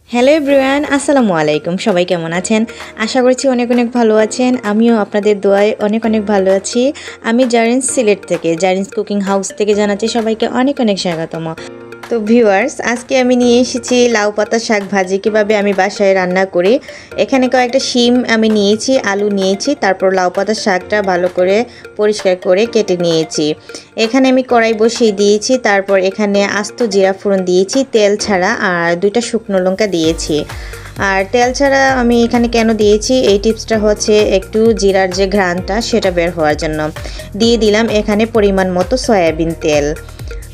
Hello everyone, আসসালামু আলাইকুম। সবাই কেমন আছেন? আশা করছি অনেক অনেক ভালো আছেন। আমিও আপনাদের দোয়ায় অনেক অনেক ভালো আছি। আমি জারিন্স সিলেট থেকে, জারিন্স কুকিং হাউস থেকে জানাচ্ছি সবাইকে অনেক অনেক স্বাগতম। তো ভিউয়ার্স, আজকে আমি নিয়ে এসেছি লাউ পাতা শাক ভাজি কীভাবে আমি বাসায় রান্না করি। এখানে কয়েকটা শিম আমি নিয়েছি, আলু নিয়েছি, তারপর লাউ পাতা শাকটা ভালো করে পরিষ্কার করে কেটে নিয়েছি। এখানে আমি কড়াই বসিয়ে দিয়েছি, তারপর এখানে আস্ত জিরা ফোড়ন দিয়েছি তেল ছাড়া, আর 2টা শুকনো লঙ্কা দিয়েছি। আর তেল ছাড়া আমি এখানে কেন দিয়েছি, এই টিপসটা হচ্ছে একটু জিরার যে ঘ্রাণটা সেটা বের হওয়ার জন্য। দিয়ে দিলাম এখানে পরিমাণ মতো সয়াবিন তেল।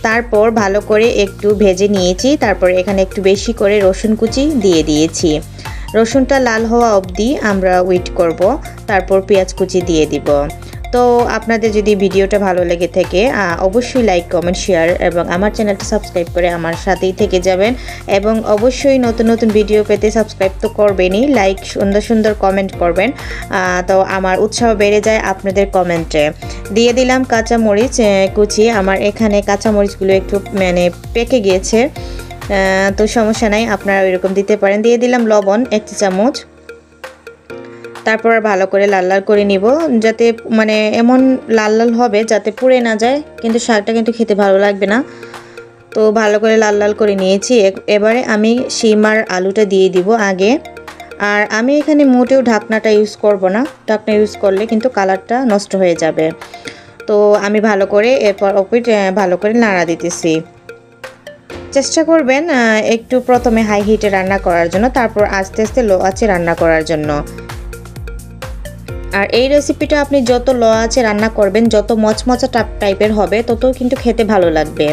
তারপর ভালো করে একটু ভেজে নিয়েছি। তারপর এখানে একটু বেশি করে রসুন কুচি দিয়ে দিয়েছি। রসুনটা লাল হওয়া অবধি আমরা ওয়েট করব। তারপর পেঁয়াজ কুচি দিয়ে দিব। তো আপনাদের যদি ভিডিওটা ভালো লেগে থাকে অবশ্যই লাইক, কমেন্ট, শেয়ার এবং আমার চ্যানেলটা সাবস্ক্রাইব করে আমার সাথেই থেকে যাবেন। এবং অবশ্যই নতুন নতুন ভিডিও পেতে সাবস্ক্রাইব তো করবেনই, লাইক, সুন্দর সুন্দর কমেন্ট করবেন। তো আমার উৎসাহ বেড়ে যায় আপনাদের কমেন্টে। দিয়ে দিলাম কাঁচা মরিচ কুচি। আমার এখানে কাঁচা মরিচগুলো একটু পেকে গিয়েছে, তো সমস্যা নাই, আপনারা ওইরকম দিতে পারেন। দিয়ে দিলাম লবণ 1 চামচ। তারপর ভালো করে লাল লাল করে নিব, যাতে এমন লাল লাল হবে যাতে পুড়ে না যায়, কিন্তু শাকটা কিন্তু খেতে ভালো লাগবে না। তো ভালো করে লাল লাল করে নিয়েছি। এবারে আমি শিম আর আলুটা দিয়ে দিব আগে। আর আমি এখানে মোটেও ঢাকনাটা ইউজ করব না, ঢাকনা ইউজ করলে কিন্তু কালারটা নষ্ট হয়ে যাবে। তো আমি ভালো করে এরপর ভালো করে নাড়া দিতেছি। চেষ্টা করবেন একটু প্রথমে হাই হিটে রান্না করার জন্য, তারপর আস্তে আস্তে লো আঁচে রান্না করার জন্য। আর এই রেসিপিটা আপনি যত লো আঁচে রান্না করবেন, যত মচমচা টাইপের হবে, তত কিন্তু খেতে ভালো লাগবে।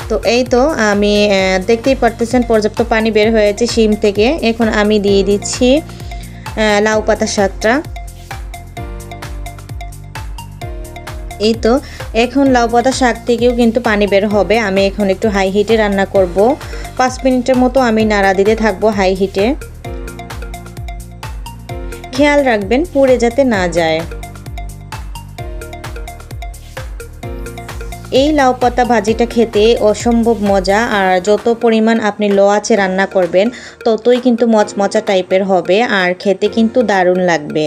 তো এই তো আমি দেখতেই পারতেছেন পর্যাপ্ত পানি বের হয়েছে শিম থেকে। এখন আমি দিয়ে দিচ্ছি লাউ পাতা শাকটা। এই তো এখন লাউ পাতা শাক থেকেও কিন্তু পানি বের হবে। আমি এখন একটু হাই হিটে রান্না করব। 5 মিনিটের মতো আমি নাড়া দিতে থাকবো হাই হিটে। খেয়াল রাখবেন পুড়ে যাতে না যায়। এই লাউ পাতা ভাজিটা খেতে অসম্ভব মজা। আর যত পরিমাণ আপনি লো আঁচে রান্না করবেন, ততই কিন্তু মচমচা টাইপের হবে, আর খেতে কিন্তু দারুণ লাগবে।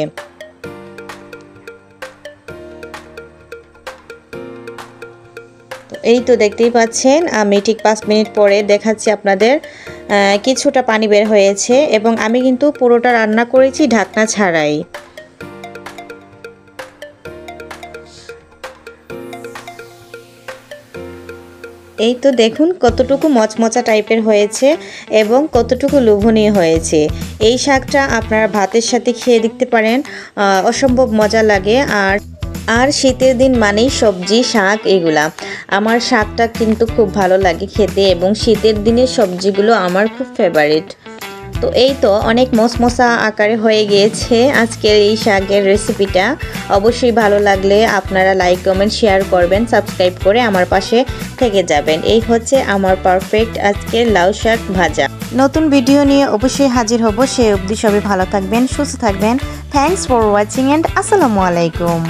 এই তো দেখতেই পাচ্ছেন, আমি ঠিক 5 মিনিট পরে দেখাচ্ছি আপনাদের। কিছুটা পানি বের হয়েছে, এবং আমি কিন্তু পুরোটা রান্না করেছি ঢাকনা ছাড়াই। এই তো দেখুন কতটুকু মচমচা টাইপের হয়েছে এবং কতটুকু লোভনীয় হয়েছে। এই শাকটা আপনারা ভাতের সাথে খেয়ে দেখতে পারেন, অসম্ভব মজা লাগে। আর শীতের দিন মানেই সবজি, শাক, এগুলা আমার শাকটা কিন্তু খুব ভালো লাগে খেতে, এবং শীতের দিনের সবজিগুলো আমার খুব ফেভারিট। তো এই তো অনেক মশমশা আকারে হয়ে গিয়েছে আজকের এই শাকের রেসিপিটা। অবশ্যই ভালো লাগলে আপনারা লাইক, কমেন্ট, শেয়ার করবেন, সাবস্ক্রাইব করে আমার পাশে থেকে যাবেন। এই হচ্ছে আমার পারফেক্ট আজকের লাউ শাক ভাজা। নতুন ভিডিও নিয়ে অবশ্যই হাজির হব। সেই অবধি সবাই ভালো থাকবেন, সুস্থ থাকবেন। থ্যাংকস ফর ওয়াচিং অ্যান্ড আসসালামু আলাইকুম।